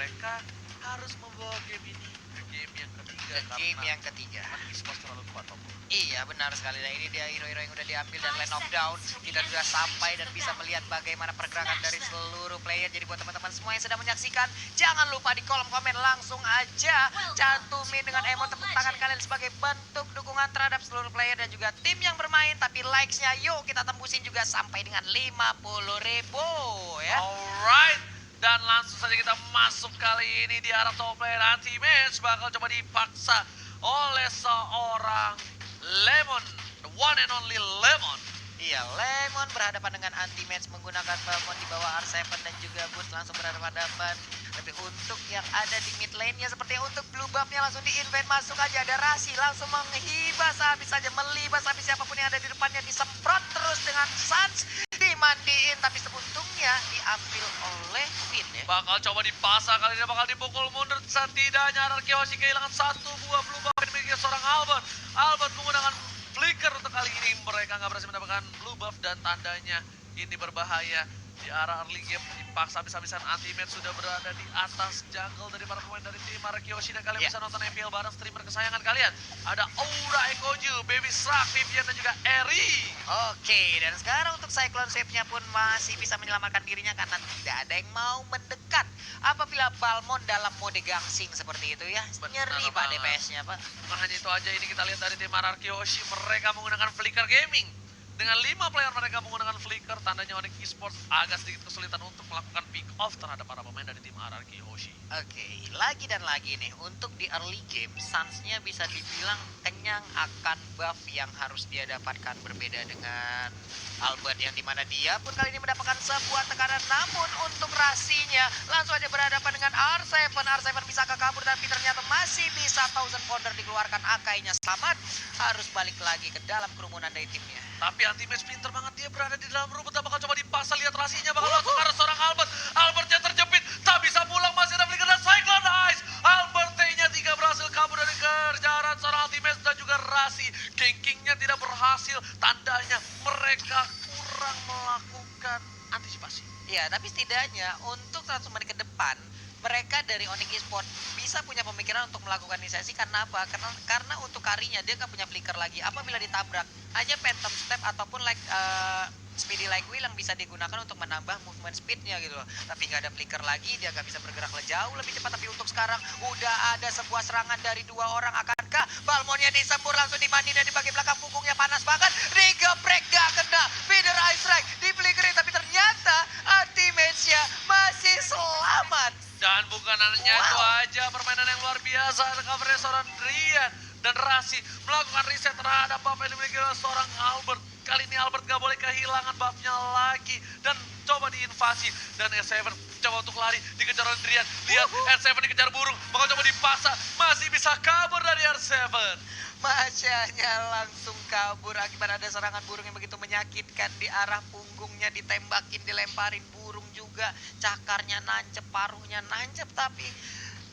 mereka harus membawa game ini ke game yang ketiga Game yang ketiga. esports terlalu kuat Om. Iya benar sekali, nah ini dia hero-hero yang udah diambil dan Land of Down kita sudah sampai dan bisa melihat bagaimana pergerakan dari seluruh player. Jadi buat teman-teman semua yang sedang menyaksikan, jangan lupa di kolom komen langsung aja cantumin dengan emot tepuk tangan kalian sebagai bentuk dukungan terhadap seluruh player dan juga tim yang bermain. Tapi likes-nya yuk kita tembusin juga sampai dengan 50.000 ya. Alright, dan langsung saja kita masuk kali ini di arah top player anti-match. Bakal coba dipaksa oleh seorang Lemon, the one and only Lemon. Iya, Lemon berhadapan dengan anti-match menggunakan Balmond di bawah R7 dan juga Boots langsung berhadapan. Tapi untuk yang ada di mid lane-nya seperti untuk blue buff-nya langsung di-invade masuk aja. Ada Rasi langsung menghibas habis saja, melibas habis siapapun yang ada di depannya, disemprot terus dengan Sans, dimandiin tapi seuntungnya diambil oleh Finn ya. Bakal coba dipasang kali ini, bakal dipukul mundur. Setidaknya Arkeoshi kehilangan satu buah blue buff yang dimiliki seorang Albert. Albert menggunakan flicker untuk kali ini, mereka nggak berhasil mendapatkan blue buff dan tandanya ini berbahaya. Di arah early game dipaksa habis-habisan anti-match sudah berada di atas jungle dari para pemain dari tim Arkeoshi. Dan kalian bisa nonton MPL bareng streamer kesayangan kalian. Ada Aura Ekoju, Baby Shark, Vivian dan juga Eri. Oke, dan sekarang untuk Cyclone Save-nya pun masih bisa menyelamatkan dirinya karena tidak ada yang mau mendekat apabila Balmond dalam mode gangsing seperti itu ya. Nyeri Pak DPS-nya Pak. Bukan hanya itu aja, ini kita lihat dari tim Arkeoshi, mereka menggunakan Flicker Gaming. Dengan 5 player mereka menggunakan Flicker, tandanya Onyx Esports agak sedikit kesulitan untuk melakukan pick off terhadap para pemain dari tim Arkeoshi. Oke, lagi dan lagi nih, untuk di early game, Sans-nya bisa dibilang kenyang akan buff yang harus dia dapatkan, berbeda dengan Albert yang dimana dia pun kali ini mendapatkan sebuah tekanan. Namun untuk Rasinya langsung aja berhadapan dengan R7. R7 bisa kabur tapi ternyata masih bisa Thousand Pounder dikeluarkan. Akainya selamat, harus balik lagi ke dalam kerumunan dari timnya. Tapi anti-match pinter banget, dia berada di dalam rumput dan bakal coba dipasang. Lihat Rasinya bakal langsung ke arah seorang Albert. Albertnya terjepit, tak bisa pulang, masih ada Flicker dan Cyclone Ice. Albert T-nya 3 berhasil kabur dari kejaran seorang anti-match dan juga Rasi. Gankingnya tidak berhasil, tandanya mereka kurang melakukan antisipasi. Ya, tapi setidaknya untuk 100 menit ke depan mereka dari Onyx Esports bisa punya pemikiran untuk melakukan inisiasi. Karena apa? Karena untuk karinya dia nggak punya flicker lagi. Apabila ditabrak hanya phantom step ataupun like speedy like wheel yang bisa digunakan untuk menambah movement speednya gitu loh. Tapi nggak ada flicker lagi, dia nggak bisa bergerak jauh lebih cepat. Tapi untuk sekarang udah ada sebuah serangan dari 2 orang. Akankah Balmondnya disembur langsung dimandi dan di bagian belakang punggungnya panas banget. Digeprek gak kena, feeder ice strike diflickerin tapi ternyata anti-match-nya masih selamat. Dan bukan hanya itu aja, permainan yang luar biasa. Ada covernya seorang Drian dan Rasi melakukan reset terhadap buff yang dimiliki oleh seorang Albert. Kali ini Albert gak boleh kehilangan buffnya lagi dan coba diinvasi. Dan R7 coba untuk lari, dikejar oleh Drian. Lihat R7 dikejar burung, bakal coba dipasang, masih bisa kabur dari R7. Masanya langsung kabur akibat ada serangan burung yang begitu menyakitkan di arah punggungnya, ditembakin, dilemparin burung juga, cakarnya nancep, paruhnya nancep. Tapi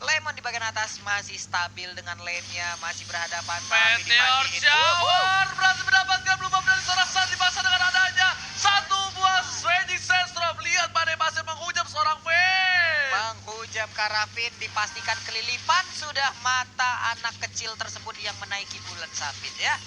Lemon di bagian atas masih stabil dengan lane-nya, masih berhadapan tapi Meteor dimatiin. Shower berhasil mendapatkan blue buff dari seorang Sans, dipasang dengan adanya satu buah Raging Sandstorm. Lihat pada masih menghujam seorang Finn. Menghujam Karafin, dipastikan kelilipan sudah mata anak kecil tersebut yang menaiki bulan sabit ya.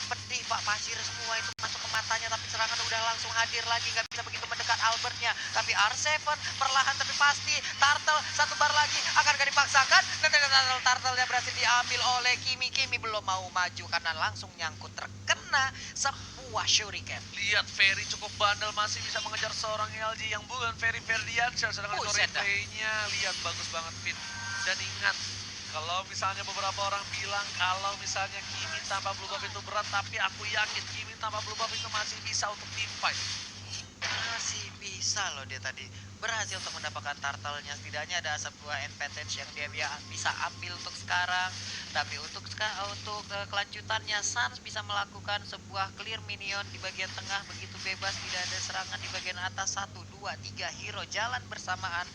Pedih Pak, pasir semua itu masuk ke matanya, tapi serangan udah langsung hadir lagi, nggak bisa begitu mendekat Albertnya. Tapi R7 perlahan tapi pasti, Turtle satu bar lagi, akan gak dipaksakan. Dan Turtle-nya berhasil diambil oleh Kimi. Kimi belum mau maju karena langsung nyangkut terkena sebuah shuriken. Lihat Ferry cukup bandel, masih bisa mengejar seorang LG yang bukan Ferry Ferdiansyah. Sedangkan itu replaynya, lihat bagus banget Fit. Dan ingat, kalau misalnya beberapa orang bilang kalau misalnya Kimi tanpa blue buff itu berat, tapi aku yakin Kimi tanpa blue buff itu masih bisa untuk team fight. Masih bisa loh, dia tadi berhasil untuk mendapatkan turtle-nya. Setidaknya ada sebuah advantage yang dia bisa ambil untuk sekarang. Tapi untuk kelanjutannya Sans bisa melakukan sebuah clear minion di bagian tengah begitu bebas, tidak ada serangan di bagian atas. 1, 2, 3 hero jalan bersamaan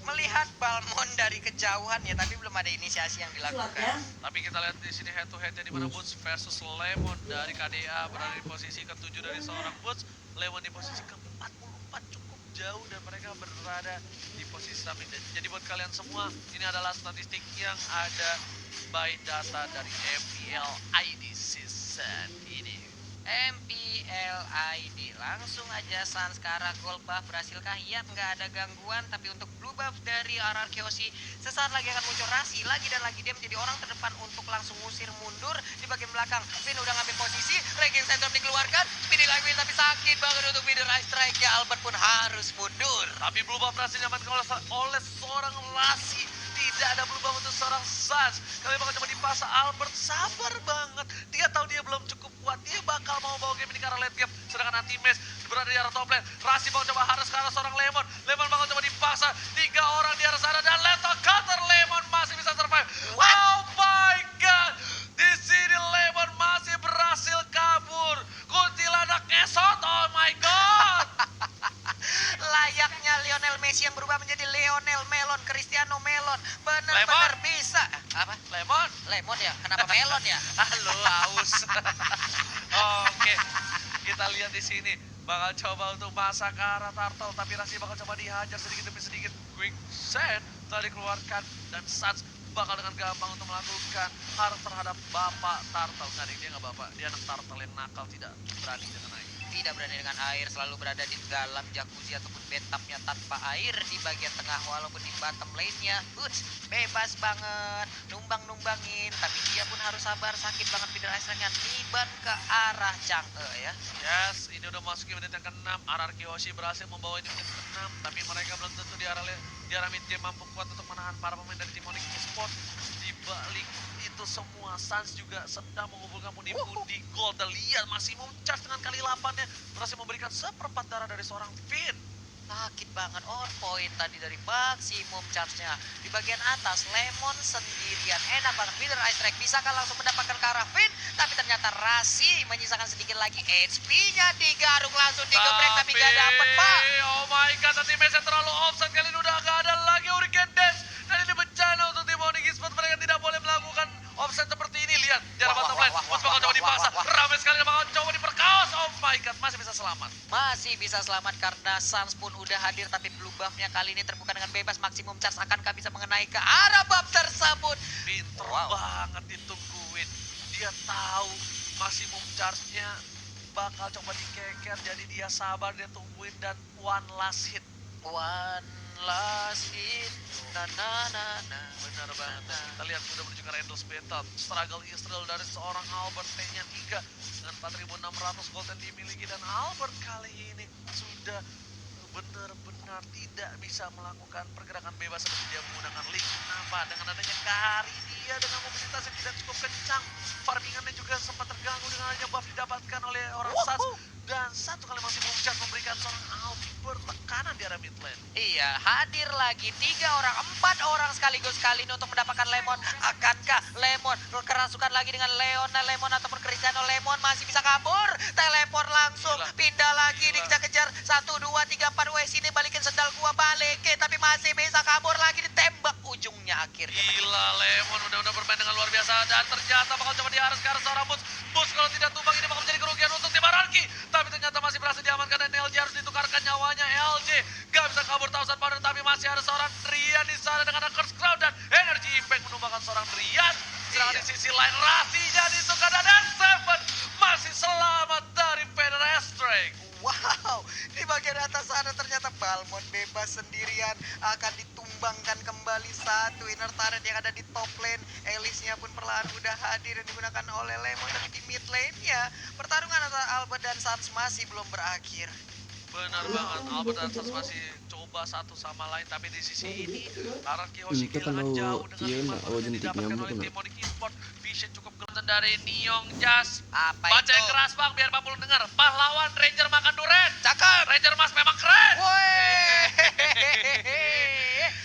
melihat Balmond dari kejauhan ya, tapi belum ada inisiasi yang dilakukan. Tapi kita lihat di sini head to head-nya di mana Boots versus Lemon dari KDA berada di posisi ke-7 dari seorang Boots. Lemon di posisi ke-44, cukup jauh dan mereka berada di posisi samping. Jadi buat kalian semua, ini adalah statistik yang ada by data dari MPL ID season ini. MPL ID langsung aja Suns ke arah gold buff. Berhasilkah? Iya, nggak ada gangguan. Tapi untuk blue buff dari RRQ Aussie sesaat lagi akan muncul. Rasi lagi dan lagi dia menjadi orang terdepan untuk langsung ngusir mundur di bagian belakang. Finn udah ngambil posisi, ranking center dikeluarkan, Speedy lagi tapi sakit banget untuk middle eye strike-nya. Albert pun harus mundur. Tapi blue buff berhasil diamankan oleh seorang Rasi. Tidak ada blue buff untuk seorang Suns. Kalian bakal coba dipasang. Albert sabar banget. Dia tahu dia belum cukup kuat. Dia bakal mau bawa game ini ke arah late game. Sedangkan anti-match berada di arah top lane. Rasi bakal coba harus ke arah seorang Lemon. Lemon bakal coba dipaksa. 3 orang di arah sana. Dan lethal cutter Lemon masih bisa survive. Oh my god. Di sini Lemon masih berhasil kabur. Kuntilanak ngesot. Oh my god. Layaknya Lionel Messi yang berubah menjadi Lionel Melon, Cristiano Melon. Benar-benar bisa. Apa? Lemon. Lemon ya? Kenapa melon ya? Halo, haus. Oke, kita lihat di sini. Bakal coba untuk masak ke arah Turtle, tapi Rasi bakal coba dihajar sedikit demi sedikit. Quick set telah dikeluarkan dan Suns bakal dengan gampang untuk melakukan hard terhadap Bapak Turtle. Nggak, dia nggak Bapak, dia anak Turtle yang nakal, tidak berani dengan air. Tidak berani dengan air, selalu berada di dalam jacuzzi ataupun bathtubnya tanpa air di bagian tengah, walaupun di bottom lane-nya bebas banget numbang-numbangin, tapi dia pun harus sabar. Sakit banget middle ice nya niban ke arah Chang'e ya. Yes, ini udah masuk ke menit yang ke-6. RRQ Aussie berhasil membawa ini menit ke-6, tapi mereka belum tentu di arah mid game mampu kuat untuk menahan para pemain dari tim Onyx Esports. Di balik itu semua, Suns juga sedang mengumpulkan pundi-pundi gold. Dan lihat masih charge dengan kali 8-nya, berhasil memberikan seperempat darah dari seorang Finn. Sakit banget, on point tadi dari maksimum charge-nya. Di bagian atas, Lemon sendirian. Enak banget, middle ice strike. Bisakah langsung mendapatkan ke arah Finn? Tapi ternyata Rasi menyisakan sedikit lagi HP-nya. Digarung langsung digebrek, tapi gak dapet, Pak. Oh my god, nanti match terlalu offside. Kali ini udah gak ada lagi Hurricane Dance. Dan ini bencana untuk tim Onyx Esports. Mereka tidak boleh melakukan offside seperti ini. Lihat, jarak bottom lane. Bus bakal coba dipaksa. Ramai sekali bakal coba diperkaos. Oh my god, masih bisa selamat. Masih bisa selamat karena Suns pun udah hadir, tapi blue buff-nya kali ini terbuka dengan bebas. Maksimum charge akankah bisa mengenai ke arah buff tersebut? Pinter banget ditungguin. Dia tahu maksimum charge-nya bakal coba dikeker. Jadi dia sabar, dia tungguin dan one last hit. One last hit. Na na na na. Benar banget. Kita lihat sudah menuju ke Endless Battle. Struggle Israel dari seorang Albert, T-nya 3 dengan 4.600 gold yang dimiliki. Dan Albert kali ini sudah benar-benar tidak bisa melakukan pergerakan bebas seperti dia menggunakan Link. Kenapa? Dengan adanya Kari, dia dengan mobilitas yang tidak cukup kencang. Farmingannya juga sempat terganggu dengan adanya buff didapatkan oleh orang Suns. Dan satu kali masih memuncak memberikan seorang Albert tekanan di area mid lane. Iya, hadir lagi 3 orang, 4 orang sekaligus kali ini untuk mendapatkan Lemon. Akankah Lemon kerasukan lagi dengan Leona Lemon ataupun Cristiano Lemon? Masih bisa kabur, teleport langsung, pindah lagi, dikejar-kejar. 1, 2, 3, 4, wes ini balikin sendal gua balik, tapi masih bisa kabur lagi, ditembak ujungnya akhirnya. Gila, Lemon udah bermain dengan luar biasa. Dan ternyata bakal coba diharas ke arah seorang Bus. Bus kalau tidak tumbang ini bakal menjadi kerugian untuk tim RRQ. Tapi ternyata masih berhasil diamankan dan LJ harus ditukarkan nyawanya. LJ gak bisa kabur Thousand Powder, tapi masih ada seorang Drian di sana dengan Curse Cloud dan Energy Impact menumbangkan seorang Drian. Sedangkan di sisi lain Rasinya ditukar dan Seven masih selamat dari Federer Strike. Wow, di bagian atas sana ternyata Balmond bebas sendirian, akan ditumbangkan kembali satu inner turret yang ada di top lane. Elisnya pun perlahan udah hadir dan digunakan oleh Lemon, tapi di mid lane-nya pertarungan antara Albert dan Suns masih belum berakhir. Benar banget, Albert dan Suns masih coba satu sama lain, tapi di sisi ini RRQ Aussie kehilangan jauh dengan 5 yang didapatkan oleh tim Onyx Esports. Vision cukup kelihatan dari Neong Jas. Apa Baca itu? yang keras bang, biar Pak Pul dengar. Pahlawan Ranger makan duren. Cakep! Ranger Mas memang keren. Woi!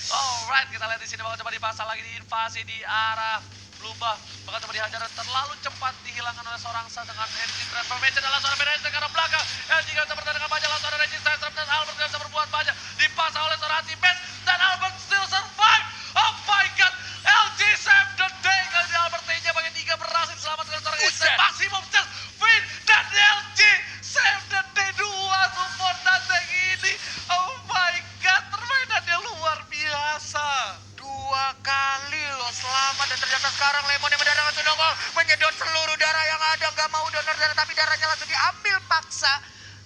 Alright, kita lihat di sini bakal coba dipasang lagi di invasi di arah blue buff. Bakal coba dihajar dan terlalu cepat dihilangkan oleh seorang Suns dengan energy transformation adalah seorang Beres ke arah belakang. LG gak bisa bertahan dengan banyak lawan seorang Regis Sandstrom dan Albert gak bisa berbuat banyak. Dipasang oleh seorang Anti-Match dan Albert still survive. Oh my god, LG save the day. Kali ini Albert T-nya bagian 3 berhasil selamatkan seorang Regis. Maksimum chance, Finn dan LG save the day. 2 support datang ini. Oh my pertarungan dan ternyata sekarang Lemon yang mendadak langsung nongol menyedot seluruh darah yang ada, gak mau donor darah tapi darahnya langsung diambil paksa.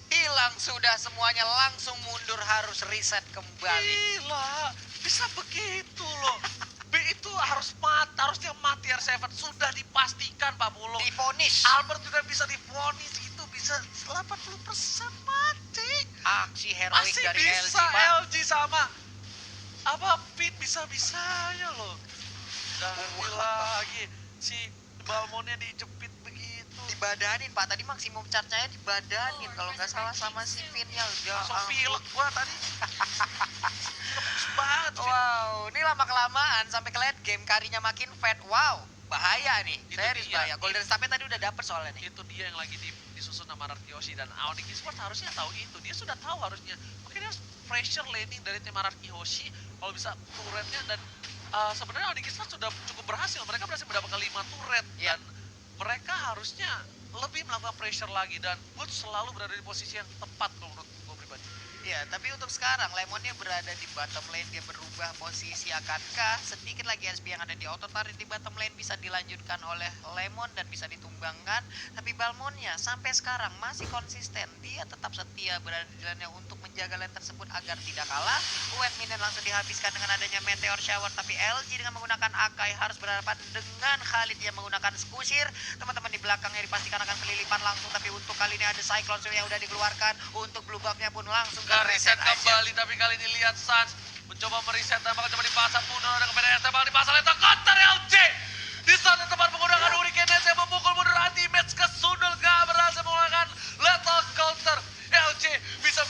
Hilang sudah semuanya, langsung mundur, harus reset kembali. Gila, bisa begitu loh. B itu harusnya mati R7, sudah dipastikan Pak Pulung. Divonis. Albert juga bisa divonis, itu bisa 80% mati. Aksi heroik Masih dari LG, bisa Pak. LG sama Pit bisa-bisanya loh. Dan lagi si Balmonnya dijepit begitu. Dibadanin, Pak. Tadi maksimum charge-nya dibadanin kalau nggak salah sama si Finn-nya. Ya Langsung ampun. pilek gua tadi. Lemes banget Fit. Wow, ini lama-kelamaan sampai ke late game karinya makin fat. Wow, bahaya nih. Itu Serius dia. bahaya. Golden Star-nya tadi udah dapet soalnya nih. Itu dia yang lagi disusun sama Ararki dan Onyx Esports harusnya tahu itu. Dia sudah tahu harusnya. Makanya harus pressure landing dari tim Ararki Hoshi kalau bisa turretnya dan sebenarnya Onyx Esports sudah cukup berhasil. Mereka berhasil mendapatkan 5 turret Iya. dan mereka harusnya lebih melakukan pressure lagi dan Boots selalu berada di posisi yang tepat kalau menurut gue pribadi. Iya, tapi untuk sekarang Lemonnya berada di bottom lane, dia berubah posisi. Akankah sedikit lagi SP yang ada di auto turret di bottom lane bisa dilanjutkan oleh Lemon dan bisa ditumbangkan? Tapi Balmonnya sampai sekarang masih konsisten, dia tetap setia berada di lane untuk menjaga lane tersebut agar tidak kalah. Wave minion langsung dihabiskan dengan adanya Meteor Shower, tapi LG dengan menggunakan Akai harus berhadapan dengan Khalid yang menggunakan Skusir. Teman-teman di belakangnya dipastikan akan kelilipan langsung, tapi untuk kali ini ada Cyclone Sword yang udah dikeluarkan. Untuk blue buff-nya pun langsung Gak reset aja. kembali, tapi kali ini lihat Suns mencoba mereset dan bakal coba dipasang mundur ada kepada RT bakal dipasang itu counter LJ di saat yang tepat menggunakan Hurricane yang memukul mundur anti-match ke Sundul, gak berhasil menggunakan lethal counter. LJ bisa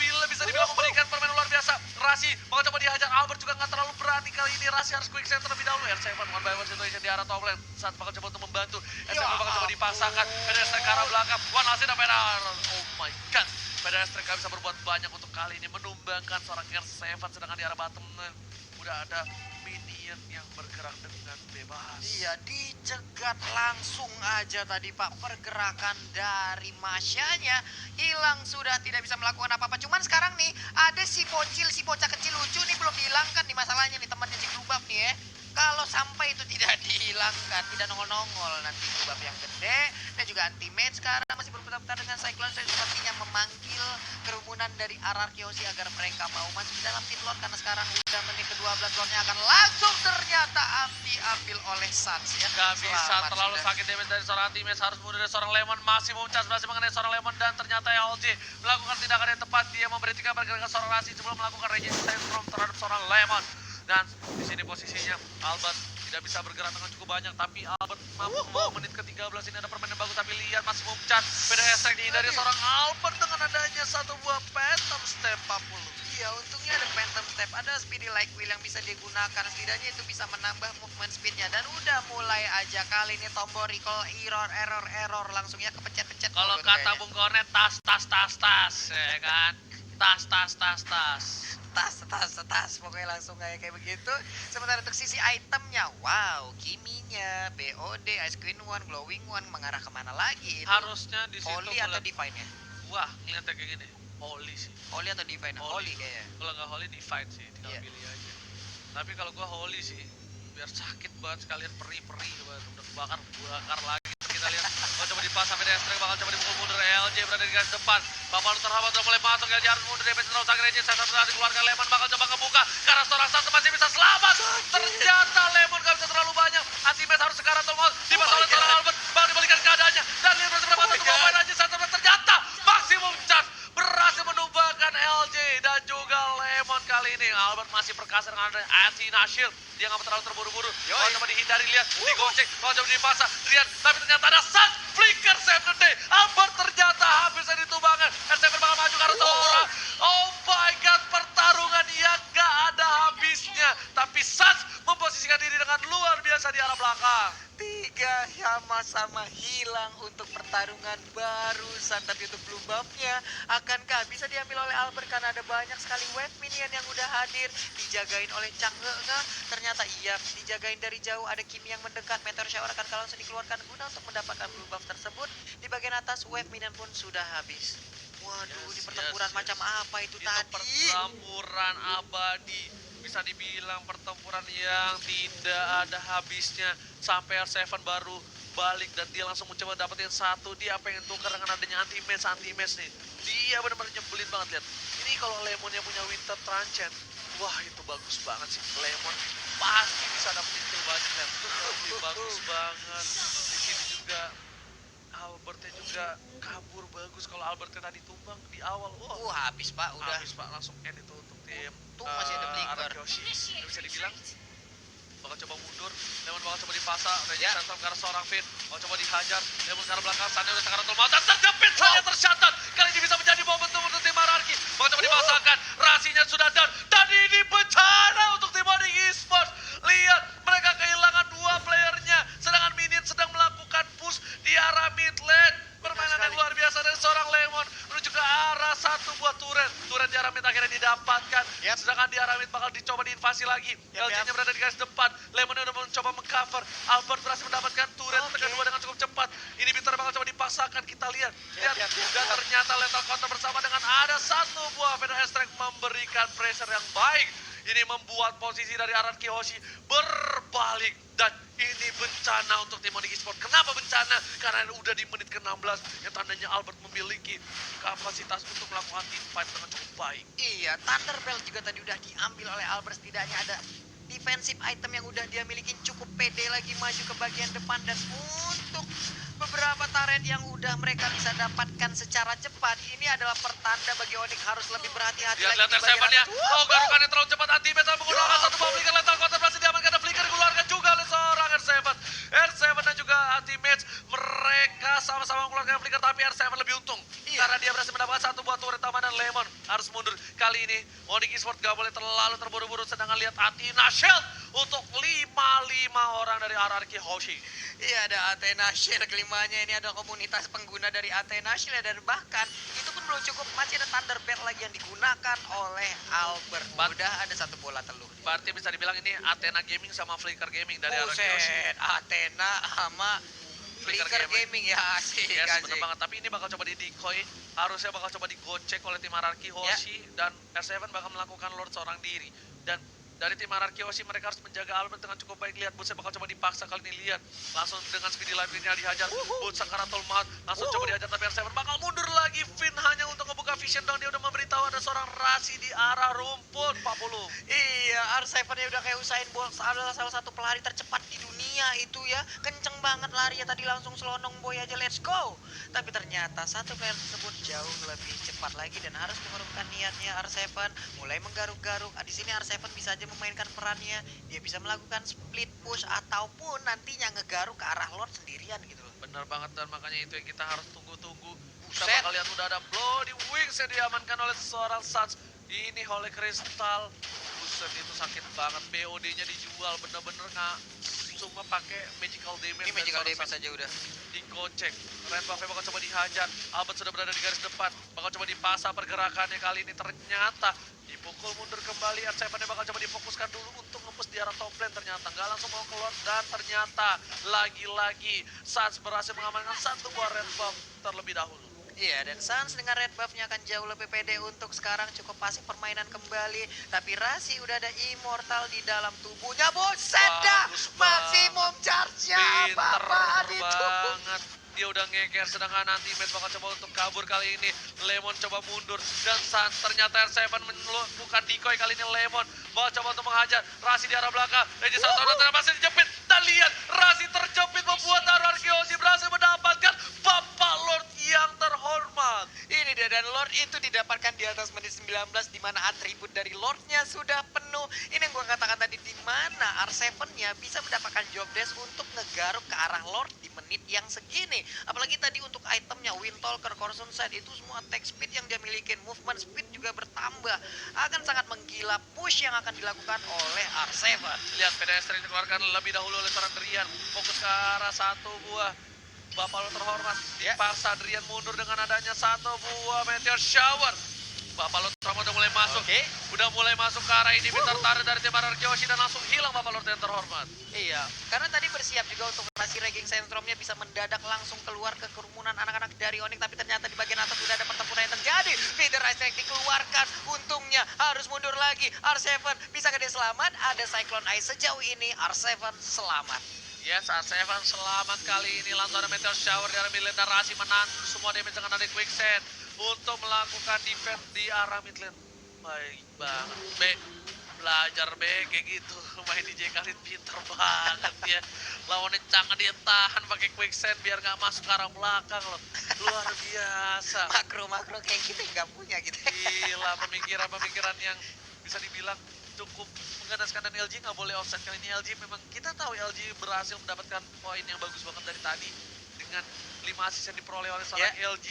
dibilang memberikan permainan luar biasa. Rasi bakal coba dihajar, Albert juga gak terlalu berani kali ini. Rasi harus quick center terlebih dahulu. R7 one by one situation di arah top lane. Saat bakal coba untuk membantu, R7 bakal coba dipasangkan pedestrian ke arah belakang. One last dan oh my god, pedestrian gak bisa berbuat banyak untuk kali ini menumbangkan seorang R7, sedangkan di arah bottom lane udah ada minion yang bergerak dengan bebas. Iya, dicegat langsung aja tadi Pak. Pergerakan dari Masyanya hilang, sudah tidak bisa melakukan apa-apa. Cuman sekarang nih ada si bocah kecil lucu nih belum dihilangkan nih masalahnya nih, temannya si Glubab nih ya. Kalau sampai itu tidak dihilangkan, tidak nongol-nongol, nanti Glubab yang gede dan juga anti-match sekarang masih berputar-putar dengan Cyclone Sword, sepertinya memanggil kerumunan dari Ararki Hoshi agar mereka mau masuk ke dalam pit lord, karena sekarang udah menit ke-12 lordnya akan langsung ternyata diambil oleh Suns ya. Gak bisa, Selamat terlalu sudah. sakit damage dari seorang anti-match, harus mundur dari seorang Lemon, masih memuncas, masih mengenai seorang Lemon dan ternyata LJ melakukan tindakan yang tepat. Dia memberhentikan pergerakan seorang Rasi sebelum melakukan regen syndrome terhadap seorang Lemon. Dan di sini posisinya Albert tidak bisa bergerak dengan cukup banyak, tapi Albert mampu membawa menit ke-13. Ini ada permainan bagus, tapi lihat masih memuncas. Beda esek dihindari seorang Albert dengan adanya satu buah Phantom Step 40. Iya, untungnya ada Phantom Step, ada Speedy Like Wheel yang bisa digunakan. Setidaknya itu bisa menambah movement speednya. Dan udah mulai aja kali ini tombol recall error langsung ya kepencet-pencet. Kalau mulu tuh kata kayaknya. Bung Kornet, tas, ya kan? Tas. Tas, pokoknya langsung kayak begitu. Sementara untuk sisi itemnya, wow, Kiminya, BOD, Ice Queen One, Glowing One, mengarah kemana lagi? Itu Harusnya di situ Oli atau Divine-nya? wah, ngeliatnya kayak gini. Oli sih. Oli atau Divine? Oli kayaknya. Kalau nggak Holy Divine sih, tinggal Iya. pilih aja. Tapi kalau gua Holy sih, biar sakit banget sekalian peri-peri banget, udah bakar lagi. Kita lihat, coba dipasang sampai Destre, bakal coba dipukul mundur. LJ berada di garis depan. Bapak lu terhambat, udah mulai masuk. LJ harus mundur, DPS terlalu sakit. Saya sudah dikeluarkan. Lemon bakal coba ngebuka. Karena seorang satu masih bisa selamat. Ternyata Lemon gak bisa terlalu banyak. Anti-match harus sekarang tolong dipasang oleh seorang Albert. Bakal dibalikan keadaannya. Dan lihat berapa satu pemain aja. Ternyata maksimum chance berhasil menumbangkan LJ dan juga Lemon kali ini. Albert masih perkasa dengan ada anti-shield. Dia nggak terlalu terburu-buru. Kalau coba dihindari, lihat digocek. Kalau coba dipasang, lihat. Tapi ternyata ada Sun Flicker save the day. Albert ternyata habis dari tumbangkan. R7 bakal maju karena seorang. Oh my god, pertarungan yang nggak ada habisnya. Tapi Suns memposisikan diri dengan luar biasa di arah belakang. Tiga sama-sama hilang untuk pertarungan barusan. Tapi untuk blue buff-nya, akankah bisa diambil oleh Albert karena ada banyak sekali wave minion yang udah hadir. Dijagain oleh Chang'e nggak? Ternyata iya, dijagain dari jauh. Ada Kimi yang mendekat. Meteor Shower akan langsung dikeluarkan guna untuk mendapatkan blue buff tersebut. Di bagian atas wave minion pun sudah habis. Waduh, Yes, di pertempuran yes. macam apa itu Itu tadi? pertempuran abadi. bisa dibilang pertempuran yang tidak ada habisnya. Sampai R7 baru balik dan dia langsung mencoba dapetin satu. Dia pengen tukar dengan adanya anti-match nih. Dia benar-benar nyebelin banget, lihat. Ini kalau Lemon yang punya Winter Transcend, wah itu bagus banget sih. Lemon pasti bisa dapetin kill banyak, lihat. Lebih bagus banget. Di sini juga Albertnya juga kabur bagus. Kalau Albertnya tadi tumbang di awal, wah Habis Pak, udah. habis Pak, langsung end itu untuk tim Untung masih ada Flicker. Arakeyoshi. Bisa dibilang bakal coba mundur, Lemon bakal coba dipasa, Reggie Ya. Phantom ke arah seorang Finn, bakal coba dihajar, Lemon ke arah belakang, Sannya udah sekarang mau dan terjepit, Sannya tercatat, kali ini bisa menjadi momentum untuk tim Ararki, bakal coba dipasangkan, Rasinya sudah down, dan ini bencana untuk tim Onyx Esports. Lihat, mereka kehilangan dua playernya, sedangkan Minion sedang melakukan push di arah mid lane. Permainan yang luar biasa dari seorang Lemon menuju ke arah satu buah turret. Turret di arah mid akhirnya didapatkan. Yap. Sedangkan di arah mid bakal dicoba diinvasi lagi. Yap, LG-nya berada di garis depan. Lemon udah mencoba mengcover. Albert berhasil mendapatkan turret kedua dengan cukup cepat. Ini Bitter bakal coba dipaksakan. Kita lihat. Yap. Dan ternyata lethal counter bersama dengan ada satu buah Venom Strike memberikan pressure yang baik. Ini membuat posisi dari Ararki Hoshi berbalik. Dan ini bencana untuk tim Onyx Esports. Kenapa bencana? Karena udah di menit ke-16 yang tandanya Albert memiliki kapasitas untuk melakukan team fight dengan cukup baik. Iya, Thunderbelt juga tadi udah diambil oleh Albert. Setidaknya ada defensive item yang udah dia miliki, cukup pede lagi maju ke bagian depan. Dan untuk beberapa turret yang udah mereka bisa dapatkan secara cepat, ini adalah pertanda bagi Onyx harus lebih berhati-hati lagi Lihat di R7 bagian ya. atas. Oh, garukannya terlalu cepat. Anti-meta menggunakan satu buah flicker. Lethal counter berhasil diamankan. Dan flicker dikeluarkan juga oleh seorang R7. R7 dan juga anti-match. Mereka sama-sama mengeluarkan flicker, tapi R7 lebih untung. Iya. Karena dia berhasil mendapatkan satu buah turret tambahan dan Lemon harus mundur. Kali ini Onyx Esports gak boleh terlalu terburu-buru. Sedangkan lihat Athena Shield untuk 5 orang dari Ararki Hoshi. Iya, ada Athena Shield kelimanya. Ini ada komunitas pengguna dari Athena Shield. Dan bahkan itu pun belum cukup, masih ada Thunderbelt lagi yang digunakan oleh Albert. Udah ada satu bola telur. Berarti bisa dibilang ini Athena Gaming sama Flicker Gaming dari Ararki Hoshi. Buset, Athena sama Flicker Gaming ya, asik, Yes, asik. bener banget. Tapi ini bakal coba di decoy. Harusnya bakal coba digocek oleh tim Ararki Hoshi. Dan R7 bakal melakukan Lord seorang diri. Dan dari tim Ararki Hoshi mereka harus menjaga Albert dengan cukup baik. Lihat, Butsa bakal coba dipaksa kali ini. Lihat, langsung dengan speedy life nya dihajar. Butsa Karatul Mahat langsung coba dihajar. Tapi R7 bakal mundur lagi. Finn hanya untuk ngebuka vision dong. Dia udah memberitahu ada seorang Rasi di arah rumput. 40. Iya, R7 nya udah kayak Usain Bolt, adalah salah satu pelari tercepat di dunia itu ya. Kenceng banget larinya tadi, langsung selonong boy aja, let's go. Tapi ternyata satu player tersebut jauh lebih cepat lagi dan harus mengurungkan niatnya. R7 mulai menggaruk-garuk. Di sini R7 bisa aja memainkan perannya. Dia bisa melakukan split push ataupun nantinya ngegaruk ke arah Lord sendirian gitu loh. Bener banget, dan makanya itu yang kita harus tunggu-tunggu. Kita Buset. bakal lihat udah ada Bloody Wings yang diamankan oleh seorang Suns. Ini Holy Crystal. Buset, itu sakit banget. BOD-nya dijual, bener-bener nggak cuma pakai magical damage. Ini magical dan seorang damage Suns aja udah. digocek. Red Buff bakal coba dihajar. Albert sudah berada di garis depan. Bakal coba dipasang pergerakannya kali ini. Ternyata dipukul mundur kembali. R7 bakal coba difokuskan dulu untuk nge-push di arah top lane. Ternyata nggak langsung mau keluar. Dan ternyata lagi-lagi Suns berhasil mengamankan satu buah Red Buff terlebih dahulu. Iya, dan Suns dengan red buff-nya akan jauh lebih pede untuk sekarang, cukup pasif permainan kembali. Tapi Rasi udah ada immortal di dalam tubuhnya. Buset dah, Bagus maksimum charge-nya Pinter apa-apaan itu. banget. Dia udah ngeker, sedangkan nanti match bakal coba untuk kabur kali ini. Lemon coba mundur dan Suns ternyata R7 bukan decoy kali ini. Lemon bakal coba untuk menghajar Rasi di arah belakang. Reggie Santono masih dijepit. Dan lihat Rasi terjepit membuat Ararki Hoshi berhasil mendapatkan Bapak Lord yang terhormat. Ini dia, dan Lord itu didapatkan di atas menit 19 di mana atribut dari Lord-nya sudah penuh. Ini yang gua katakan tadi, di mana R7-nya bisa mendapatkan job desk untuk ngegaruk ke arah Lord di menit yang segini. Apalagi tadi untuk itemnya Windtalker, Corson Side, itu semua attack speed yang dia miliki, movement speed juga bertambah. Akan sangat menggila push yang akan dilakukan oleh R7. Lihat pedestrian dikeluarkan lebih dahulu oleh seorang Drian. Fokus ke arah satu buah Bapak Lord terhormat. Ya. Dipaksa Drian mundur dengan adanya satu buah Meteor Shower. Bapak Lord Tramo udah mulai masuk. Oke. Udah mulai masuk ke arah ini. Pintar tarik dari tim RRQ Hoshi dan langsung hilang Bapak Lord yang terhormat. Iya, karena tadi bersiap juga untuk masih Raging Sandstorm-nya bisa mendadak langsung keluar ke kerumunan anak-anak dari Onyx, tapi ternyata di bagian atas sudah ada pertempuran yang terjadi. Feeder Ice Strike dikeluarkan, untungnya harus mundur lagi. R7 bisa dia selamat, ada Cyclone Ice sejauh ini R7 selamat. Yes, R7 selamat kali ini. Langsung ada Meteor Shower dari mid lane dan Rashi menahan semua damage dengan ada Quicksand untuk melakukan defense di arah mid lane. Baik banget. Belajar kayak gitu. Main DJ Khalid pinter banget ya. Lawannya jangan dia tahan pakai Quicksand biar nggak masuk ke arah belakang loh. Luar biasa. Makro kayak kita nggak punya gitu. Gila, pemikiran yang bisa dibilang cukup mengganas,kan dan LG nggak boleh offset. Kali ini LG memang kita tahu LG berhasil mendapatkan poin yang bagus banget dari tadi dengan 5 assist yang diperoleh oleh seorang LG.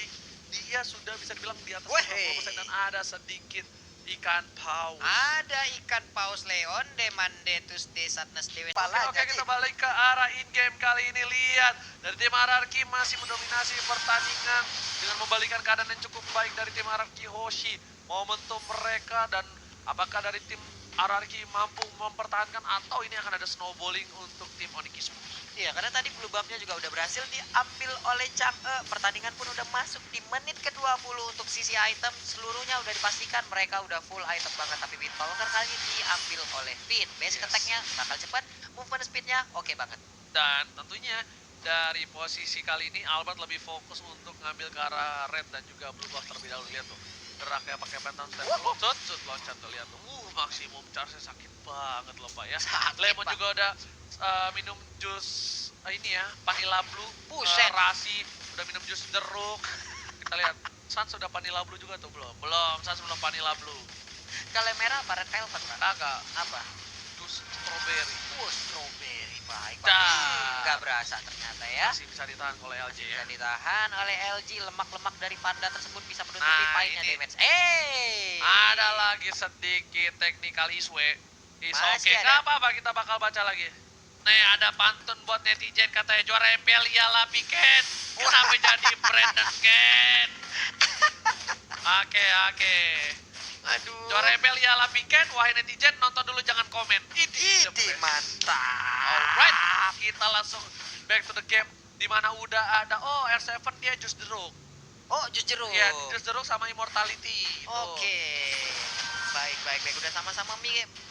Dia sudah bisa dibilang di atas 50% dan ada sedikit ikan paus. Ada ikan paus Leon, Demandetus de Satnas Dewe. Oke, kita balik ke arah in-game kali ini. Lihat, dari tim RRQ masih mendominasi pertandingan dengan membalikan keadaan yang cukup baik dari tim RRQ Hoshi. Momentum mereka dan apakah dari tim RRQ mampu mempertahankan atau ini akan ada snowballing untuk tim Onyx Esports? Iya, karena tadi blue buff-nya juga udah berhasil diambil oleh Chang'e. Pertandingan pun udah masuk di menit ke-20 untuk sisi item. Seluruhnya udah dipastikan mereka udah full item banget. Tapi Windfalker kali ini diambil oleh Finn. Basic attack-nya bakal cepat, movement speed-nya oke banget. Dan tentunya dari posisi kali ini Albert lebih fokus untuk ngambil ke arah red dan juga blue buff terlebih dahulu. Lihat tuh, geraknya pakai phantom step, loncat tuh, lihat tuh. Maksimum charge-nya sakit banget loh Pak ya. Lemon juga udah minum jus ini ya, Vanilla Blue. Buset. Rasi udah minum jus jeruk. Kita lihat, Sans sudah Vanilla Blue juga tuh belum? Belum, Sans belum Vanilla Blue. Kalau merah apa red velvet, Pak? Kagak, Apa? jus strawberry. Strawberry, baik. Dah. Nggak berasa ternyata ya. Masih bisa ditahan oleh LG ya. Bisa ditahan oleh LG, lemak-lemak dari panda tersebut bisa menutupi Nah, painnya ini. damage. Ada lagi sedikit technical issue. Is Masih oke, ada. nggak apa-apa, kita bakal baca lagi. Nih ada pantun buat netizen katanya juara MPL ialah Piket. Kenapa jadi Brandon Ken? Oke. Aduh. Juara MPL ialah Piket, wahai netizen nonton dulu jangan komen. Idi mantap. Alright, kita langsung back to the game. Dimana udah ada, R7 dia jus jeruk. Oh, jus jeruk. Iya, jus jeruk sama immortality. Oke. Baik. Udah sama-sama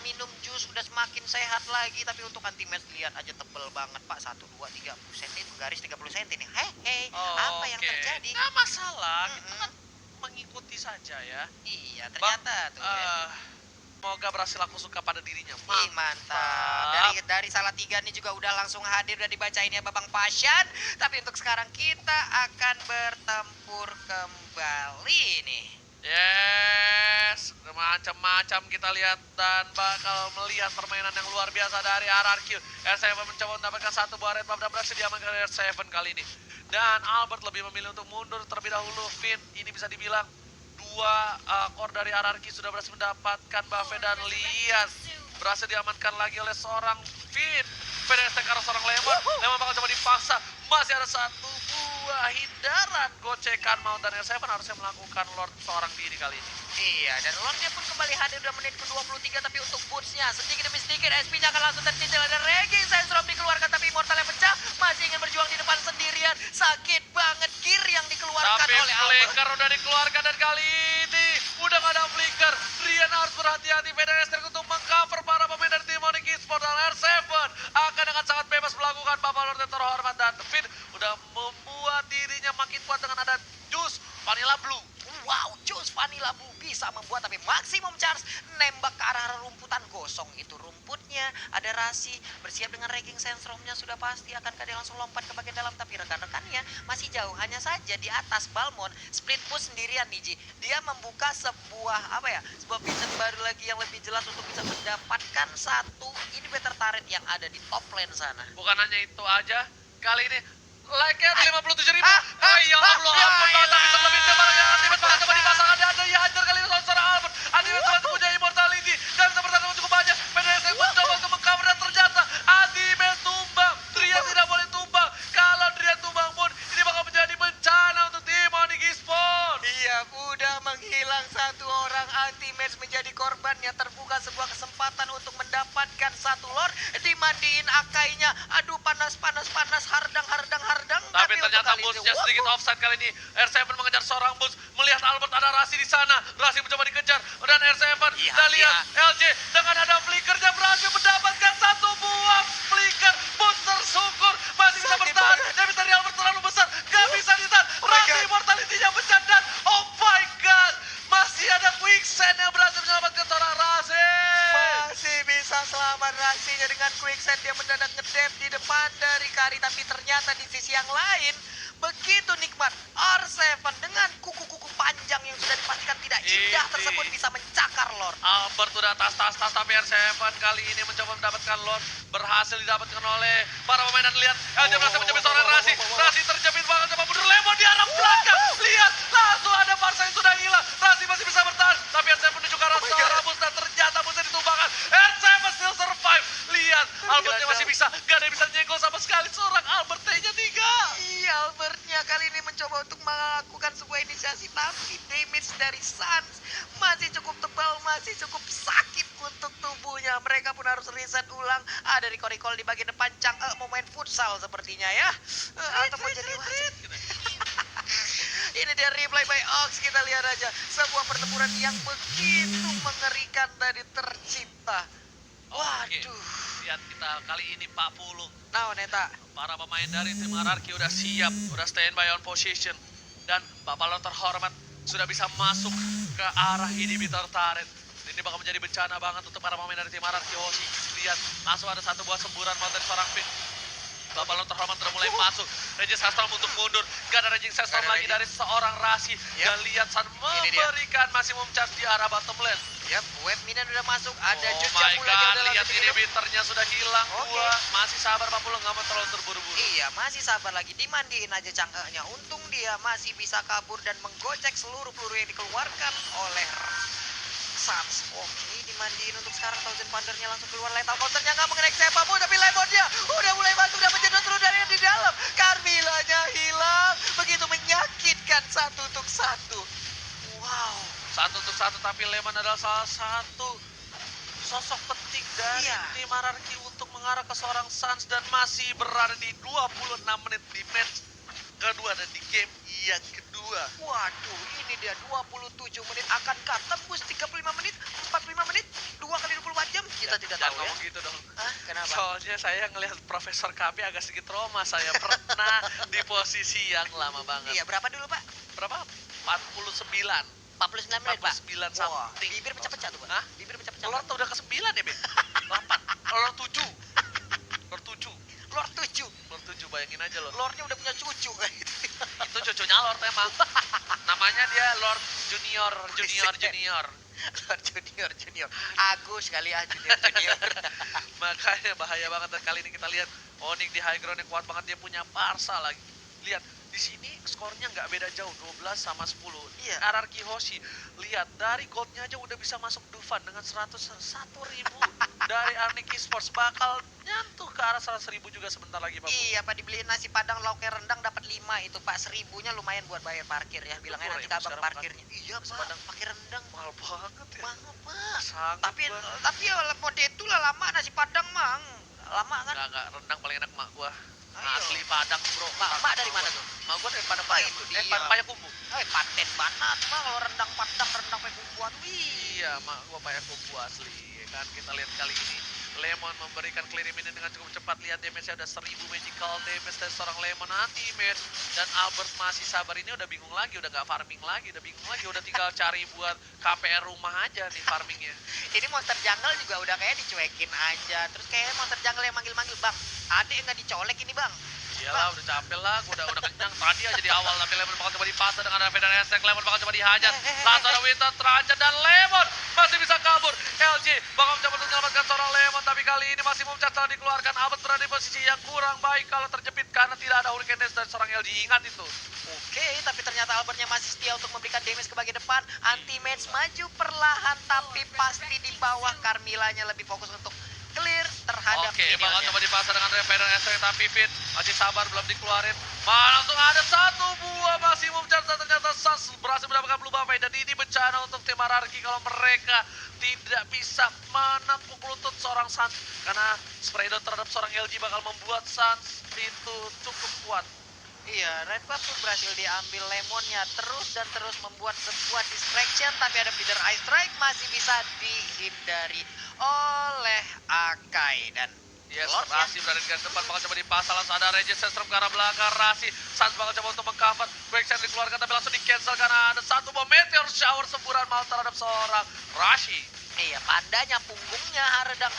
minum jus, udah semakin sehat lagi. Tapi untuk anti match lihat aja tebel banget, Pak. 1, 2, 3 cm, garis 30 cm nih. Hei, apa yang terjadi? Nggak masalah, kita kan mengikuti saja ya. Iya, ternyata tuh ya. Semoga berhasil aku suka pada dirinya. Ih, mantap. Dari salah tiga nih juga udah langsung hadir, udah dibacain ya Babang Pasyan. Tapi untuk sekarang kita akan bertempur kembali nih. Yes, macam-macam kita lihat dan bakal melihat permainan yang luar biasa dari RRQ. R7 mencoba mendapatkan satu buah red buff dan berhasil diamankan oleh R7 kali ini. Dan Albert lebih memilih untuk mundur terlebih dahulu. Finn ini bisa dibilang dua core dari RRQ sudah berhasil mendapatkan buff dan lihat berhasil diamankan lagi oleh seorang Finn. PDST ke arah seorang Lemon bakal coba dipaksa. Masih ada satu buah hindaran gocekan Mount dan R7 harusnya melakukan Lord seorang diri kali ini. Iya, dan Lordnya pun kembali hadir udah menit ke-23, tapi untuk bootsnya sedikit demi sedikit SP-nya akan langsung tercicil. Ada Raging Sandstorm dikeluarkan, tapi Immortal yang pecah, masih ingin berjuang di depan sendirian. Sakit banget gear yang dikeluarkan Tapi oleh Albert. flicker udah dikeluarkan dan kali ini udah gak ada flicker. Rian harus berhati-hati, PDST untuk mengcover para pemain dari tim Onyx Esports dan R7 akan dengan sangat bebas melakukan Bapak Lord yang terhormat dan Finn udah membuat dirinya makin kuat dengan ada jus Vanilla Blue. Wow, jus Vanilla Blue bisa membuat tapi maksimum charge nembak ke arah rumputan gosong itu rumputnya. Ada Rasi bersiap dengan Raging Sandstorm-nya sudah pasti akan dia langsung lompat ke bagian dalam, tapi rekan-rekannya masih jauh. Hanya saja di atas Balmond split push sendirian nih Ji. Dia membuka sebuah sebuah vision baru lagi yang lebih jelas untuk bisa mendapatkan satu inhibitor turret yang ada di top lane sana. Bukan hanya itu aja, kali ini like-nya 57.000. Ya Allah, ampun banget, tapi sebelum itu Ultimate bakal coba dipasang. Ada ya hancur kali ini seorang Albert. Ultimate bakal punya immortality dan bisa bertahan cukup banyak. PDST mencoba untuk meng-cover dan ternyata Ultimate tumbang. Drian tidak boleh tumbang. Kalau Drian tumbang pun ini bakal menjadi bencana untuk tim Onyx Esports. Iya, udah menghilang satu orang. dimandiin Akainya. Aduh, panas, hardang. Tapi untuk ternyata kali ini, Busnya sedikit offside kali ini. R7 mengejar seorang Bus, melihat Albert ada Rasi di sana. Rasi mencoba dikejar dan R7 Iya, kita lihat LJ dengan ada flickernya berhasil mendapatkan satu buah flicker. Bus tersyukur masih bisa bertahan. Tapi tadi Albert terlalu besar, gak bisa ditahan. Rasi immortality-nya pecah dan oh my god, masih ada quicksand yang berhasil menyelamatkan seorang Rasi. masih bisa selamat Rasinya dengan quicksand. Dia mendadak ngedep di depan dari Kari, tapi ternyata di sisi yang lain begitu nikmat R7 dengan kuku-kuku panjang yang sudah dipastikan tidak indah Ini. tersebut bisa mencakar Lord. Albert udah tas tapi R7 kali ini mencoba mendapatkan Lord, berhasil didapatkan oleh para pemain. Dan lihat LJ berhasil menjepit seorang Rasi. Rasi terjepit banget, coba mundur Lemon di arah belakang. Lihat langsung ada Barca yang sudah hilang. Rasi masih bisa bertahan, tapi R7 menuju ke arah seorang Bus dan ternyata Busnya ditumbangkan. R7 still survive. Lihat Albertnya masih bisa, gak ada yang bisa nyenggol sama sekali. Seorang Albert T-nya 3. Iya, Albertnya kali ini mencoba untuk melakukan sebuah inisiasi, tapi damage dari Suns masih cukup tebal, masih cukup sakit untuk tubuhnya. Mereka pun harus reset ulang. Ada recall di bagian depan. Chang'e mau main futsal sepertinya ya. Atau mau jadi wasit. Ini dia replay by Ox, kita lihat aja. Sebuah pertempuran yang begitu mengerikan tadi tercipta. Waduh. Lihat kita kali ini 40. Nah, Neta. Para pemain dari tim Ararki udah siap, udah standby on position. Dan Bapak Lord terhormat sudah bisa masuk ke arah inhibitor turret. Ini bakal menjadi bencana banget untuk para pemain dari tim Ararki Hoshi. Lihat, langsung ada satu buah semburan mau dari seorang Pin. Bapak Lord terhormat udah mulai masuk. Regis Sastrom untuk mundur. Gak ada Regis Sastrom lagi dari seorang Rasi. Dan lihat San memberikan maksimum charge di arah bottom lane. Yap, web minion udah masuk. Ada Oh Jujang my lagi god, udah lihat langsung hidup. inhibitornya sudah hilang. Gua masih sabar Pak Pulo, gak mau terlalu terburu-buru. Iya, masih sabar lagi. Dimandiin aja Chang'e-nya. Untung dia masih bisa kabur dan menggocek seluruh peluru yang dikeluarkan oleh Suns. Oke, dimandiin untuk sekarang. Thousand Pundernya langsung keluar. Lethal counternya nggak mengenai siapapun, tapi Lemonnya udah mulai masuk dan menjedot terus dari yang di dalam. Carmillanya hilang. Begitu menyakitkan satu untuk satu. Wow. Satu untuk satu, tapi Lemon adalah salah satu sosok penting dari tim Ararki untuk mengarah ke seorang Suns dan masih berada di 26 menit di match kedua dan di game yang kedua. Waduh, ini dia 27 menit. Akankah tembus 35 menit, 45 menit, 2 kali 24 jam? Kita tidak tahu ya. Ngomong gitu dong. Hah? Kenapa? Soalnya saya ngelihat Profesor KP agak sedikit trauma. Saya pernah di posisi yang lama banget. Iya, berapa dulu, Pak? Berapa? 49. 49 menit, Pak. 49 Wah, something. bibir pecah-pecah tuh, Pak. Hah? Bibir pecah-pecah. Lord udah ke 9 ya, Ben? 8. Lord 7. Lord 7. Lord 7. Lord 7, bayangin aja loh. Lordnya udah punya cucu kayak gitu. Itu cucunya Lord emang. Namanya dia Lord Junior. Lord Junior. Agus kali ya, Junior. Makanya bahaya banget. Dan kali ini kita lihat Onyx di high ground yang kuat banget. Dia punya Parsa lagi. Lihat, di sini skornya nggak beda jauh, 12 sama 10. Iya. Ararki Hoshi, lihat dari goldnya aja udah bisa masuk Dufan dengan 101.000 dari Arnik Esports. Bakal nyentuh ke arah 100.000 juga sebentar lagi, Pak. Iya, Pak, dibeliin nasi padang lauknya rendang dapat 5 itu, Pak. 1.000-nya lumayan buat bayar parkir ya. Bilangnya Murah nanti ya, ke abang sekarang parkirnya. Iya, Pak. Padang. Pakai rendang. Mahal banget ya. Mahal, Pak. Sangat Tapi ya mode itu lah lama nasi padang, Mang. Lama kan? Enggak, rendang paling enak mak gua. Ayo. Asli Padang, bro. Mak dari mana tuh? Mak gua dari Padang Ah, Paya. itu dia. Payakumbu. Paten banget, Bang. Kalau rendang padang, rendang pekubuan. Wih. Iya, mak gua Payakumbu asli. Ya kan kita lihat kali ini Lemon memberikan clear minion dengan cukup cepat. Lihat damage-nya udah 1000 magical damage dari seorang Lemon anti-match. Dan Albert masih sabar, ini udah bingung lagi, udah nggak farming lagi, udah bingung lagi, udah tinggal cari buat KPR rumah aja nih farmingnya. Ini monster jungle juga udah kayak dicuekin aja. Terus kayak monster jungle yang manggil-manggil, Bang. Adek nggak dicolek ini, Bang. Iyalah, udah capek lah, gua udah kenyang tadi aja di awal, tapi Lemon bakal coba dipasang dengan Raven dan Estek. Lemon bakal coba dihajar, langsung ada Winter terancam dan Lemon masih bisa kabur. LG bakal mencoba untuk menyelamatkan seorang Lemon, tapi kali ini masih memcat setelah dikeluarkan. Albert berada di posisi yang kurang baik kalau terjepit karena tidak ada Hurricane Dance dari seorang LG, ingat itu. Oke, tapi ternyata Albertnya masih setia untuk memberikan damage ke bagian depan. Anti-match maju perlahan, tapi pasti di bawah. Carmillanya lebih fokus untuk clear terhadap Oke, bakal minionnya. coba dipasang dengan Raven dan Estek, tapi Fit masih sabar, belum dikeluarin. Langsung ada satu buah maksimum chance, ternyata Sans berhasil mendapatkan blue buff, dan ini bencana untuk tim Ararki kalau mereka tidak bisa menepuk lutut seorang Sans, karena spray down terhadap seorang LG bakal membuat Sans itu cukup kuat. Iya, Red Buff pun berhasil diambil Lemonnya terus dan terus membuat sebuah distraction, tapi ada feeder Ice Strike masih bisa dihindari oleh Akai. Dan Yes, Lordnya. Rasi berada di garis depan, bakal coba dipasang, langsung ada Regis Sestrom ke arah belakang. Rasi, Sans bakal coba untuk mengcover, Quicksand dikeluarkan tapi langsung di cancel karena ada satu bom meteor shower semburan maut terhadap seorang Rashi. Iya, pandanya, punggungnya haredang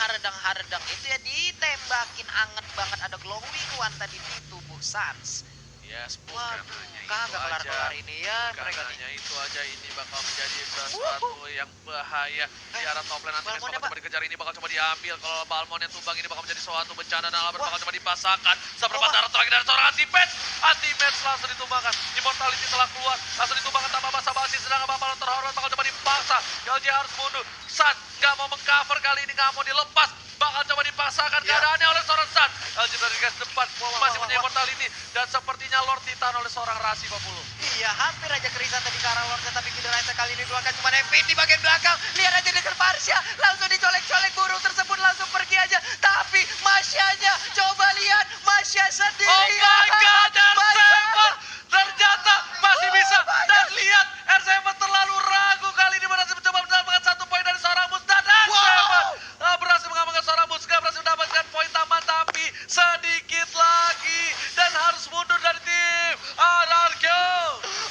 itu ya ditembakin anget banget, ada glowing one tadi di tubuh Sans. Yes, bukan Waduh, hanya itu kagak aja. kelar-kelar ini ya Bukan mereka nih. hanya itu aja, ini bakal menjadi sesuatu yang bahaya di arah top lane. Nanti Balmonnya, bakal coba Pak. dikejar, ini bakal coba diambil. Kalau Balmon yang tumbang ini bakal menjadi suatu bencana, dan Albert Wah. bakal coba dipasangkan. Seberapa Wah. darah lagi dari seorang anti-match langsung ditumbangkan. Immortality telah keluar, langsung ditumbangkan tanpa basa-basi, sedangkan Bapak terhormat bakal coba dipaksa. LG harus mundur. San nggak mau mengcover kali ini, nggak mau dilepas. Bakal coba dipaksakan Ya. keadaannya oleh seorang San. LG berada di garis depan, masih punya wah. immortality, dan sepertinya Lord Titan oleh seorang Rasi Papulu. Iya, hampir aja kerisan tadi ke arah Lordnya, tapi Feeder Ice kali ini dikeluarkan cuma Evin di bagian belakang. Lihat aja dengan Marsha, langsung dicolek-colek, burung tersebut langsung pergi aja. Tapi Marsha-nya, coba lihat, Marsha sendiri. Oh my god, R7 ternyata masih bisa. Dan lihat, R7 terlalu ragu kali ini, berhasil mencoba mendapatkan satu poin dari seorang Mus, dan R7 berhasil mengamankan seorang Mus, gak berhasil mendapatkan poin tambahan, tapi sedikit lagi dan harus mundur dari tim Anarcho.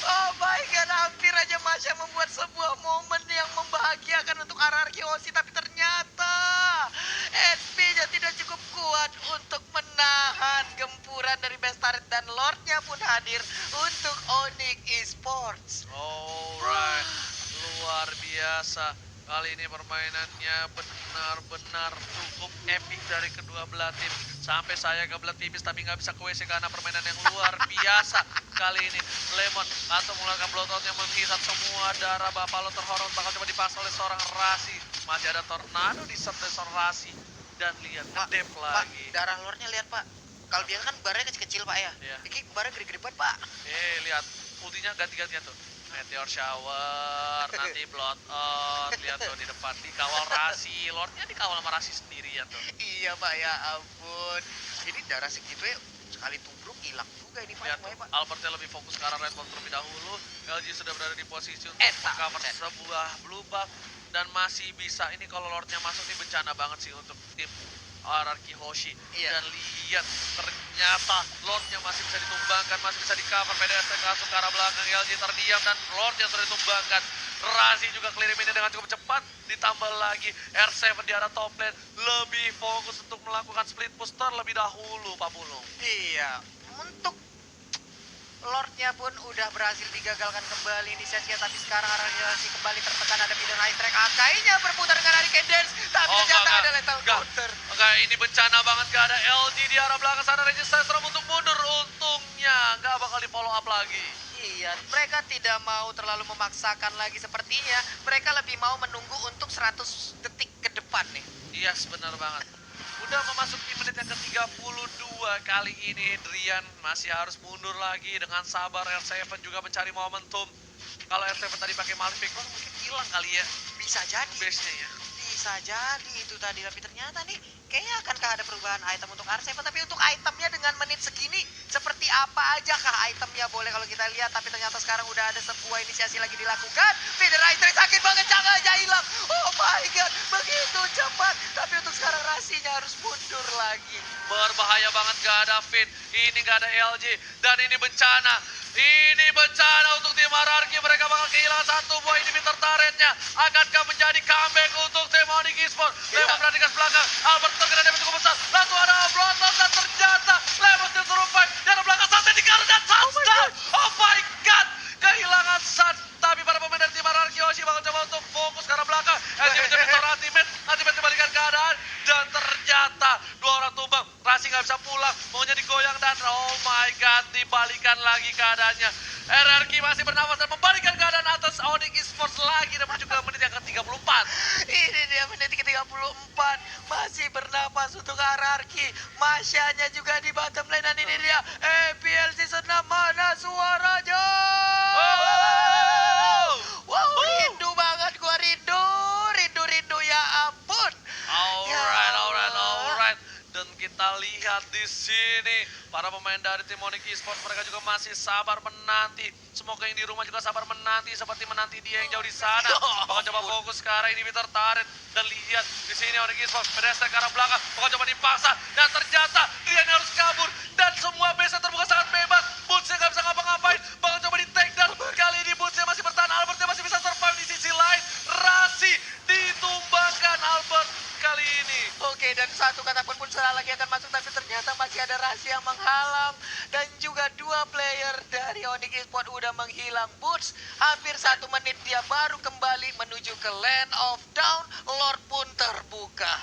Oh my god, hampir aja Masya membuat sebuah momen yang membahagiakan untuk RRQ Osi, tapi ternyata SP-nya tidak cukup kuat untuk menahan gempuran dari Bestaret, dan Lordnya pun hadir untuk Onyx Esports. Alright, luar biasa. Kali ini permainannya benar-benar cukup epic dari kedua belah tim. Sampai saya kebelah tipis tapi nggak bisa ke WC karena permainan yang luar biasa. Kali ini Lemon atau mengeluarkan blowout yang menghisap semua darah. Bapak lo terhormat bakal coba dipasang oleh seorang Rasi. Masih ada tornado di serta seorang Rasi. Dan lihat, ngedep lagi. Darah Lordnya lihat Pak. Kalau biasa kan barnya kecil-kecil Pak ya. Iya. Ini barnya gede-gede banget Pak. Lihat, ultinya ganti-gantian tuh. Meteor shower, nanti blood out, lihat tuh di depan dikawal Rasi, Lordnya dikawal sama Rasi sendirian tuh. Iya Pak, ya ampun. Ini darah segitu ya, sekali tubruk hilang juga ini Pak. Lihat tuh, semuanya, Pak. Albertnya lebih fokus ke arah red buff terlebih dahulu. LG sudah berada di posisi untuk Eta, cover set. sebuah blue buff dan masih bisa. Ini kalau Lordnya masuk nih bencana banget sih untuk tim Ararki Hoshi. Iya. Dan lihat, ternyata Lordnya masih bisa ditumbangkan, masih bisa di cover. PDS langsung ke arah belakang, LG terdiam dan Lordnya sudah ditumbangkan. Rasi juga clear ini dengan cukup cepat, ditambah lagi R7 di arah top lane lebih fokus untuk melakukan split push terlebih dahulu, Pak Bulung. Iya, untuk Lordnya pun udah berhasil digagalkan kembali inisiasinya, tapi sekarang Arasi kembali tertekan, ada Bidon High Strike. Akainya berputar dengan Hurricane Dance, tapi ternyata ada lethal counter. Enggak, ini bencana banget, gak ada LG di arah belakang sana. Regis Sestrom untuk mundur, untungnya gak bakal di follow up lagi. Iya, mereka tidak mau terlalu memaksakan lagi sepertinya. Mereka lebih mau menunggu untuk 100 detik ke depan nih. Iya, benar banget. Udah memasuki menit yang ke-32 kali ini, Drian masih harus mundur lagi dengan sabar. R7 juga mencari momentum. Kalau R7 tadi pakai Malefic, mungkin hilang kali ya Bisa jadi. base-nya ya. Bisa jadi itu tadi, tapi ternyata nih kayaknya akankah ada perubahan item untuk R7, tapi untuk itemnya dengan menit segini seperti apa aja kah itemnya, boleh kalau kita lihat, tapi ternyata sekarang udah ada sebuah inisiasi lagi dilakukan. Feeder Ice Strike sakit banget, jangan aja hilang. Oh my god, begitu cepat, tapi untuk sekarang Rasinya harus mundur lagi. Berbahaya banget, gak ada Fit, ini gak ada LG, dan ini bencana. Ini bencana untuk tim Ararki, mereka bakal kehilangan satu buah inhibitor turretnya. Akankah menjadi comeback untuk tim Onyx Esports? Lemon berada di garis belakang, Albert terkena damage cukup besar. Langsung ada Bloodlust dan ternyata Lemon still survive. Di arah belakang Sans dikalah dan Sans down. Oh my god, kehilangan Sans. Tapi para pemain dari tim Ararki Hoshi bakal coba untuk fokus ke arah belakang. LG menjadi seorang ultimate kembalikan keadaan. Dan ternyata dua orang tumbang, Rasi nggak bisa pulang, maunya digoyang dan oh my god, dibalikan lagi keadaannya. RRQ masih bernafas dan membalikan keadaan atas Onyx Esports lagi dan menuju ke menit yang ke-34. Ini dia menit ke-34, masih bernapas untuk RRQ. Masyanya juga di bottom lane dan ini dia EPL Season 6 mana suaranya? Wow, rindu banget gua rindu ya ampun. Alright. Dan kita lihat di sini para pemain dari tim Onyx Esports mereka juga masih sabar menanti. Semoga yang di rumah juga sabar menanti seperti menanti dia yang jauh di sana. Bakal coba fokus ke arah inhibitor turret dan lihat di sini Onyx Esports pedestrian ke arah belakang. Bakal coba dipaksa dan ternyata dia yang harus kabur dan semua base terbuka sangat bebas. Bootsnya nggak bisa ngapa-ngapain. Bakal coba di take down. Kali ini Bootsnya masih bertahan. Albertnya masih bisa survive di sisi lain. Rasi ditumbangkan Albert kali ini. Oke, dan satu katapult pun salah lagi akan masuk, tapi ternyata masih ada rahasia yang menghalang. Dan juga dua player dari Onyx Esports udah menghilang. Boots hampir 1 menit dia baru kembali menuju ke Land of Down. Lord pun terbuka.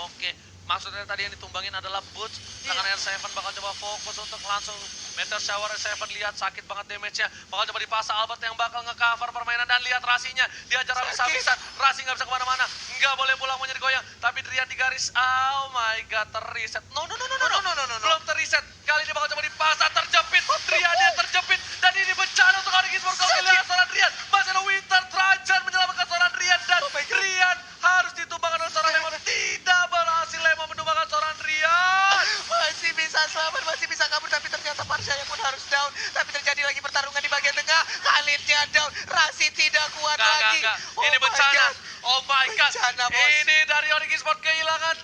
Oke, maksudnya tadi yang ditumbangin adalah Boots. Tangan R7 bakal coba fokus untuk langsung Meteor Shower. R7 lihat sakit banget damage-nya. Bakal coba dipasang Albert yang bakal nge-cover permainan dan lihat Rasinya. Dia ajar habis-habisan. Rasi nggak bisa kemana-mana. Nggak boleh pulang mau jadi goyang. Tapi Drian di garis. Oh my god, terreset. No. Belum terreset. Kali ini bakal coba dipasang. Terjepit. Drian yang terjepit. Dan ini bencana untuk Onyx Esports. Kalau kehilangan seorang Drian. Masih ada Winter Trajan menyelamatkan seorang Drian. Dan Drian harus ditumbangkan oleh seorang Lemon. Tidak berhasil Lemon menumbangkan seorang Drian. Masih bisa selamat, masih bisa kabur, tapi ternyata Marshall pun harus down. Tapi terjadi lagi pertarungan di bagian tengah. Khalidnya down, Rasi tidak kuat lagi. Enggak. Ini bencana. Oh my god. Bencana, bos. Ini dari Onyx Esports kehilangan